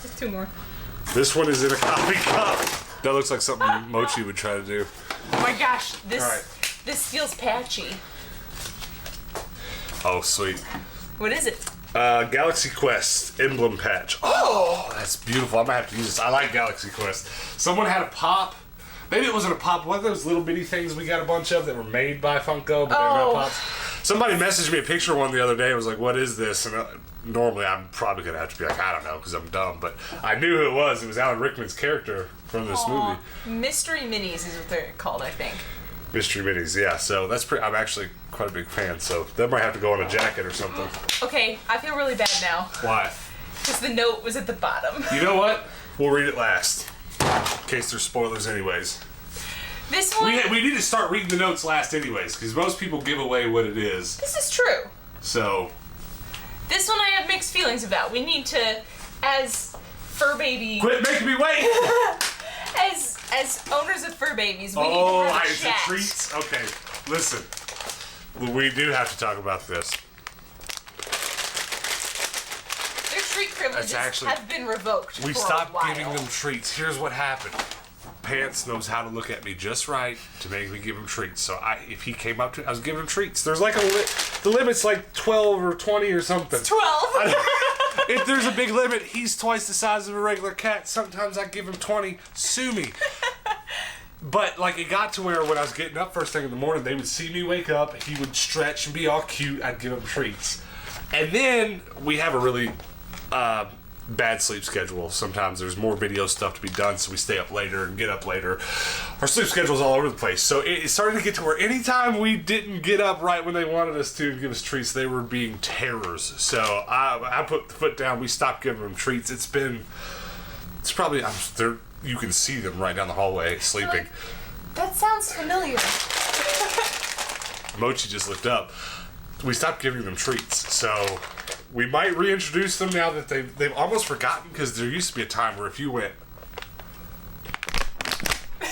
Just two more. This one is in a coffee cup. That looks like something Mochi would try to do. Oh my gosh, this feels patchy. Oh, sweet. What is it? Galaxy Quest emblem patch. Oh, that's beautiful. I might have to use this. I like Galaxy Quest. Someone had a pop. Maybe it wasn't a pop. One of those little bitty things we got a bunch of that were made by Funko, but they're not pops. Somebody messaged me a picture of one the other day and was like, what is this? And normally I'm probably going to have to be like, I don't know, because I'm dumb. But I knew who it was. It was Alan Rickman's character from this movie. Mystery Minis is what they're called, I think. Mystery Minis, yeah. So that's pretty. I'm actually quite a big fan. So that might have to go on a jacket or something. Okay, I feel really bad now. Why? Because the note was at the bottom. You know what? We'll read it last, in case there's spoilers, anyways. This one. We need to start reading the notes last, anyways, because most people give away what it is. This is true. So. This one I have mixed feelings about. We need to, as fur baby. Quit making me wait. As owners of fur babies, we need to have a chat. The treats. Okay, listen. We do have to talk about this. Their treat privileges have been revoked. We stopped giving them treats. Here's what happened. Pants knows how to look at me just right to make me give him treats. So if he came up to, I was giving him treats. There's like the limit's like 12 or 20 or something. It's 12. If there's a big limit, he's twice the size of a regular cat. Sometimes I give him 20. Sue me. But like it got to where when I was getting up first thing in the morning, they would see me wake up. He would stretch and be all cute. I'd give him treats. And then we have a really bad sleep schedule. Sometimes there's more video stuff to be done, so we stay up later and get up later. Our sleep schedule's all over the place. So it started to get to where anytime we didn't get up right when they wanted us to give us treats, they were being terrors. So I put the foot down. We stopped giving them treats. It's probably, you can see them right down the hallway sleeping. That sounds familiar. Mochi just looked up. We stopped giving them treats. So we might reintroduce them now that they've almost forgotten, because there used to be a time where if you went,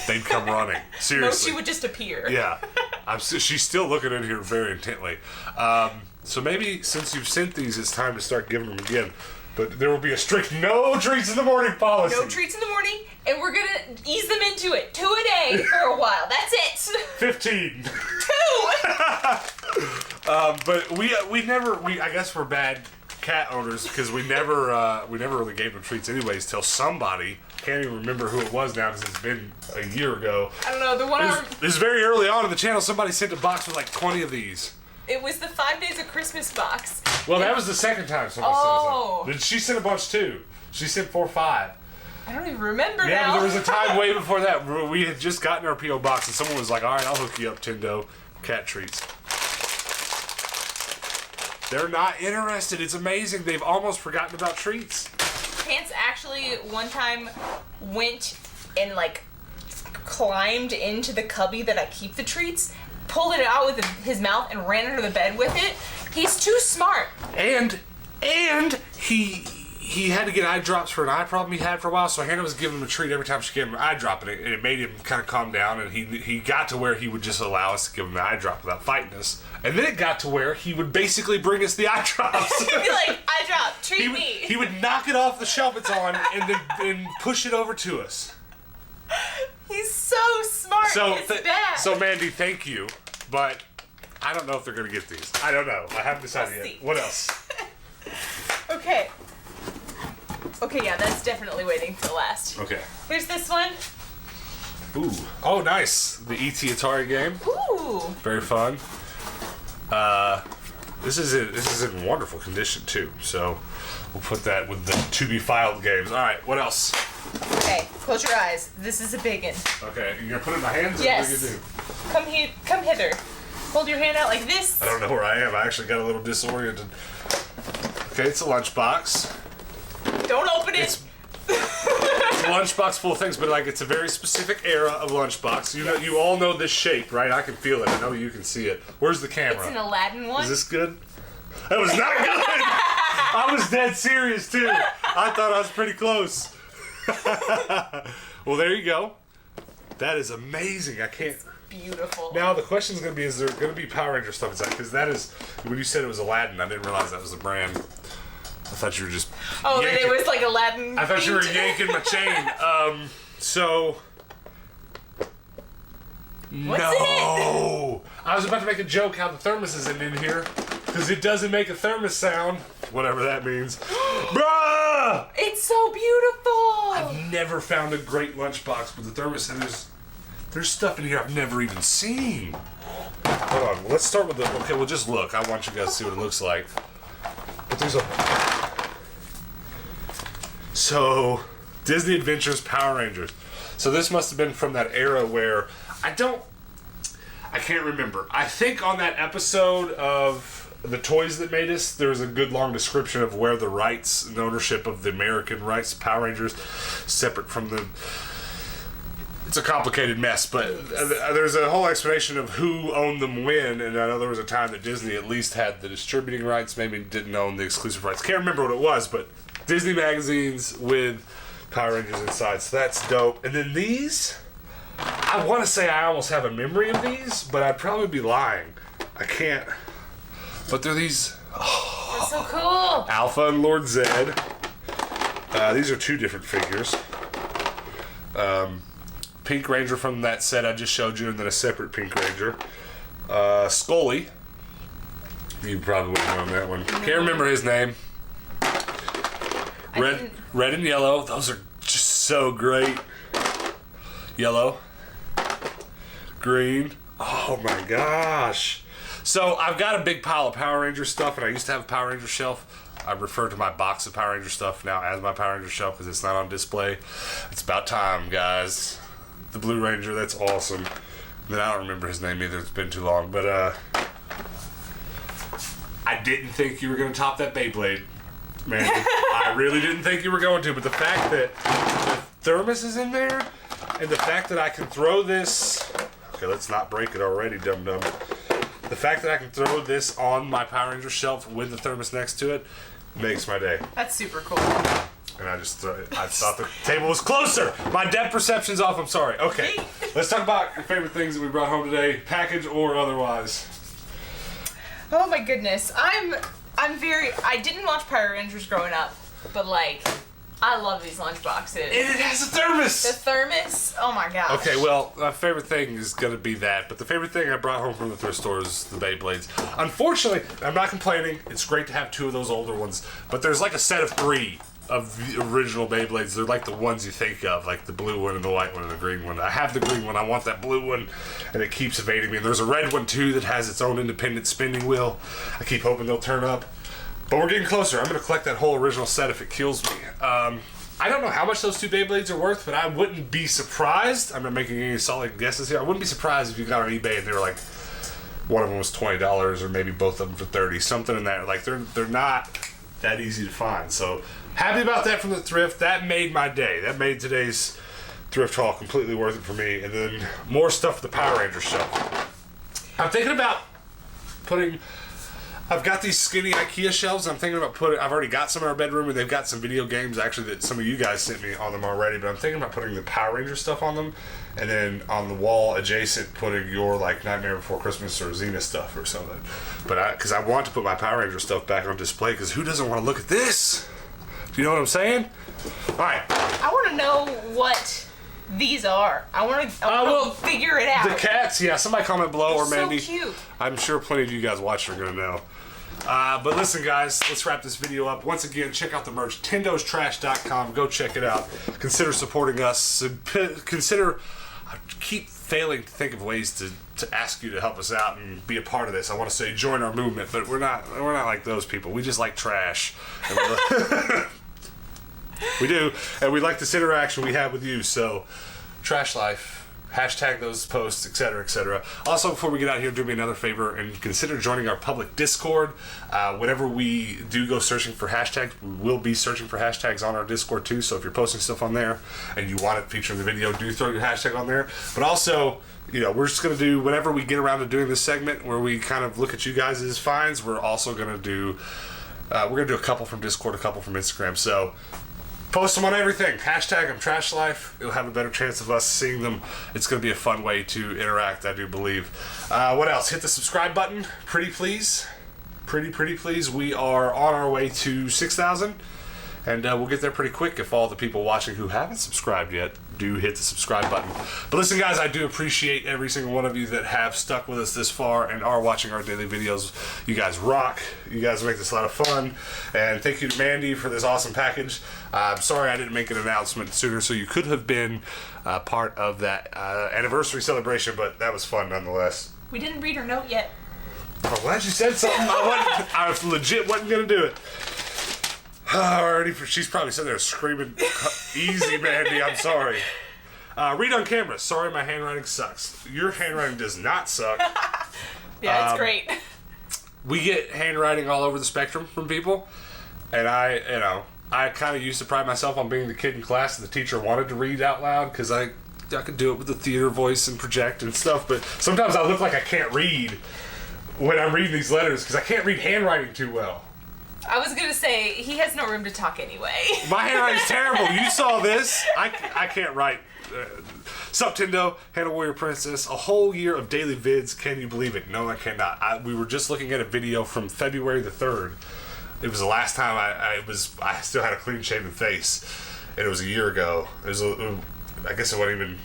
they'd come running. Seriously. Mochi would just appear. Yeah. She's still looking in here very intently. So maybe since you've sent these, it's time to start giving them again. But there will be a strict no treats in the morning policy. No treats in the morning, and we're gonna ease them into it. 2 a day for a while. That's it. 15. 2. But I guess we're bad cat owners because we never really gave them treats anyways till somebody, can't even remember who it was now because it's been a year ago. I don't know, the one this is very early on in the channel. Somebody sent a box with like 20 of these. It was the 5 Days of Christmas box. Well, that was the second time somebody sent us that. She sent a bunch too. She sent 4 or 5. I don't even remember now. Yeah, but there was a time way before that where we had just gotten our P.O. box and someone was like, all right, I'll hook you up, Tindo. Cat treats. They're not interested. It's amazing. They've almost forgotten about treats. Pants actually one time went and like climbed into the cubby that I keep the treats, pulled it out with his mouth and ran under the bed with it. He's too smart. And he had to get eye drops for an eye problem he had for a while, so Hannah was giving him a treat every time she gave him an eye drop, and it made him kind of calm down, and he got to where he would just allow us to give him the eye drop without fighting us. And then it got to where he would basically bring us the eye drops. He'd be like, eye drop, treat me. He would knock it off the shelf it's on and push it over to us. He's so smart. So Mandy, thank you, but I don't know if they're gonna get these. I don't know. I haven't decided We'll yet. see. What else? Okay. Okay, yeah, that's definitely waiting till last. Okay. Here's this one. Ooh. Oh, nice. The E.T. Atari game. Ooh. Very fun. This is in wonderful condition too. So we'll put that with the to be filed games. All right. What else? Okay, close your eyes. This is a big one. Okay. You're gonna put it in my hands. Or Yes. what are you gonna do? Come hither. Hold your hand out like this. I don't know where I am. I actually got a little disoriented. Okay, it's a lunchbox. Don't open it. It's a lunchbox full of things, but like it's a very specific era of lunchbox. You all know this shape, right? I can feel it. I know you can see it. Where's the camera? It's an Aladdin one. Is this good? That was not good. I was dead serious too. I thought I was pretty close. Well, there you go. That is amazing. I can't. Beautiful. Now the question is going to be: is there going to be Power Ranger stuff inside? Because that is when you said it was Aladdin, I didn't realize that was the brand. I thought you were just. Oh, yanking. that it was like Aladdin. I thought you were themed. yanking my chain. So. What's No! I was about to make a joke how the thermos isn't in here because it doesn't make a thermos sound, whatever that means. Bruh! It's so beautiful. I've never found a great lunchbox with a thermos, and there's stuff in here I've never even seen. Hold on, let's start with the. Okay, well just look. I want you guys to see what it looks like. But there's a. So, Disney Adventures Power Rangers. So this must have been from that era where I can't remember. I think on that episode of The Toys That Made Us, there's a good long description of where the rights and ownership of the American rights to Power Rangers, separate from the. It's a complicated mess, but there's a whole explanation of who owned them when, and I know there was a time that Disney at least had the distributing rights, maybe didn't own the exclusive rights. Can't remember what it was, but Disney magazines with Power Rangers inside, so that's dope. And then these, I want to say I almost have a memory of these, but I'd probably be lying. I can't. But they're these That's so cool. Alpha and Lord Zed. These are two different figures. Pink Ranger from that set I just showed you, and then a separate Pink Ranger. Scully. You probably wouldn't know that one. Can't remember his name. Red and yellow. Those are just so great. Yellow. Green. Oh my gosh. So I've got a big pile of Power Ranger stuff, and I used to have a Power Ranger shelf. I refer to my box of Power Ranger stuff now as my Power Ranger shelf because it's not on display. It's about time, guys. The Blue Ranger, that's awesome. Then I don't remember his name either. It's been too long, but I didn't think you were going to top that Beyblade, man. I really didn't think you were going to, but the fact that the thermos is in there, and the fact that I can throw this. Okay, let's not break it already, dum-dum. The fact that I can throw this on my Power Ranger shelf with the thermos next to it makes my day. That's super cool. And I just I thought the table was closer. My depth perception's off. I'm sorry. Okay, let's talk about your favorite things that we brought home today, package or otherwise. Oh my goodness. I didn't watch Power Rangers growing up, but like, I love these lunchboxes. And it has a thermos. The thermos, oh my gosh. Okay, well, my favorite thing is going to be that. But the favorite thing I brought home from the thrift store is the Beyblades. Unfortunately, I'm not complaining. It's great to have two of those older ones. But there's like a set of 3 of the original Beyblades. They're like the ones you think of, like the blue one and the white one and the green one. I have the green one. I want that blue one, and it keeps evading me. And there's a red one, too, that has its own independent spinning wheel. I keep hoping they'll turn up. But we're getting closer. I'm going to collect that whole original set if it kills me. I don't know how much those 2 Beyblades are worth, but I wouldn't be surprised. I'm not making any solid guesses here. I wouldn't be surprised if you got on eBay and they were like, one of them was $20 or maybe both of them for $30, something in that. Like, they're not that easy to find. So, happy about that from the thrift. That made my day. That made today's thrift haul completely worth it for me. And then more stuff for the Power Ranger shelf. I'm thinking about putting. I've got these skinny IKEA shelves. I'm thinking about I've already got some in our bedroom, and they've got some video games actually that some of you guys sent me on them already. But I'm thinking about putting the Power Ranger stuff on them, and then on the wall adjacent, putting your like Nightmare Before Christmas or Xena stuff or something. But because I want to put my Power Ranger stuff back on display, because who doesn't want to look at this? Do you know what I'm saying? All right. I want to know what these are. I want to figure it out. The cats, yeah. Somebody comment below, or Mandy. So cute. I'm sure plenty of you guys watching are gonna know. But listen, guys, let's wrap this video up. Once again, check out the merch, tindostrash.com. Go check it out. Consider supporting us. Consider. I keep failing to think of ways to ask you to help us out and be a part of this. I want to say join our movement, but we're not like those people. We just like trash. We do, and we like this interaction we have with you. So, trash life. Hashtag those posts, etc., etc. Also, before we get out of here, do me another favor and consider joining our public Discord. Whenever we do go searching for hashtags, we will be searching for hashtags on our Discord too. So if you're posting stuff on there and you want it featured in the video, do throw your hashtag on there. But also, we're just going to do, whenever we get around to doing this segment where we kind of look at you guys' finds, we're also going to do, a couple from Discord, a couple from Instagram. So post them on everything. Hashtag them Trash Life. You'll have a better chance of us seeing them. It's going to be a fun way to interact, I do believe. What else? Hit the subscribe button. Pretty please. Pretty please. We are on our way to 6,000. And we'll get there pretty quick if all the people watching who haven't subscribed yet do hit the subscribe button. But listen, guys, I do appreciate every single one of you that have stuck with us this far and are watching our daily videos. You guys rock. You guys make this a lot of fun. And thank you to Mandy for this awesome package. I'm sorry I didn't make an announcement sooner, so you could have been part of that anniversary celebration, but that was fun nonetheless. We didn't read her note yet. I'm glad you said something. I legit wasn't going to do it. Alrighty, she's probably sitting there screaming, easy, Mandy, I'm sorry. Read on camera. Sorry, my handwriting sucks. Your handwriting does not suck. Yeah, it's great. We get handwriting all over the spectrum from people, and I kind of used to pride myself on being the kid in class that the teacher wanted to read out loud because I could do it with the theater voice and project and stuff, but sometimes I look like I can't read when I'm reading these letters because I can't read handwriting too well. I was going to say, he has no room to talk anyway. My handwriting's terrible. You saw this. I can't write. Sup, Tindo, Hannah Warrior Princess. A whole year of daily vids. Can you believe it? No, I cannot. We were just looking at a video from February the 3rd. It was the last time I still had a clean-shaven face. And it was a year ago. I guess it wasn't even...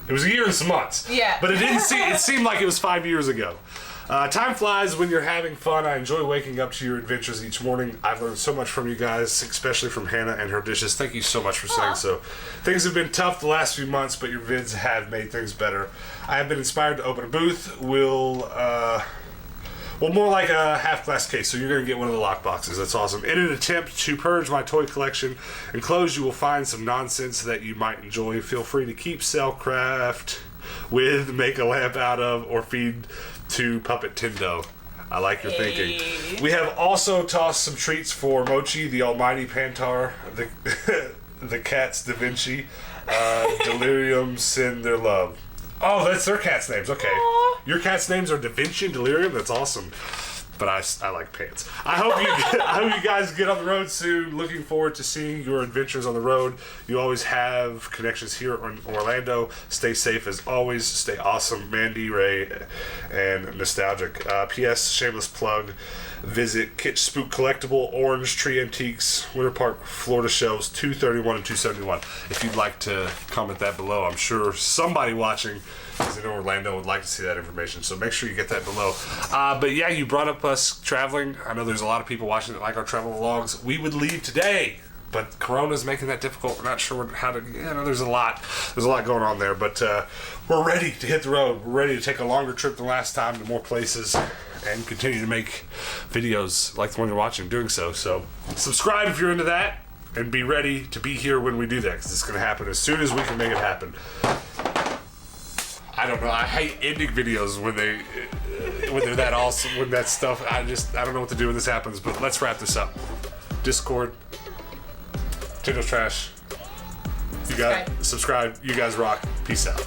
It was a year and some months. Yeah. But it seemed like it was 5 years ago. Time flies when you're having fun. I enjoy waking up to your adventures each morning. I've learned so much from you guys, especially from Hannah and her dishes. Thank you so much for saying so. Things have been tough the last few months, but your vids have made things better. I have been inspired to open a booth. More like a half-glass case, so you're going to get one of the lock boxes. That's awesome. In an attempt to purge my toy collection, enclosed you will find some nonsense that you might enjoy. Feel free to keep, sell, craft with, make a lamp out of, or feed to Puppet Tindo. I like your thinking. We have also tossed some treats for Mochi, the almighty Pantar, the cats Da Vinci, Delirium, Send Their Love. Oh, that's their cats' names. Okay. Aww. Your cats' names are Da Vinci and Delirium? That's awesome. But I like pants. I hope you guys get on the road soon. Looking forward to seeing your adventures on the road. You always have connections here in Orlando. Stay safe as always. Stay awesome. Mandy, Ray, and nostalgic. P.S. Shameless plug. Visit Kitsch Spook Collectible, Orange Tree Antiques, Winter Park, Florida shows 231 and 271. If you'd like to comment that below, I'm sure somebody watching is in Orlando would like to see that information, so make sure you get that below. But yeah, you brought up us traveling. I know there's a lot of people watching that like our travel vlogs. We would leave today, but Corona's making that difficult. We're not sure how to, there's a lot going on there, but we're ready to hit the road. We're ready to take a longer trip than last time to more places and continue to make videos like the one you're watching doing so. So subscribe if you're into that, and be ready to be here when we do that, because it's going to happen as soon as we can make it happen. I don't know. I hate ending videos when they're that awesome, when that stuff. I don't know what to do when this happens. But let's wrap this up. Discord, Tindo's Trash. You got subscribe. You guys rock. Peace out.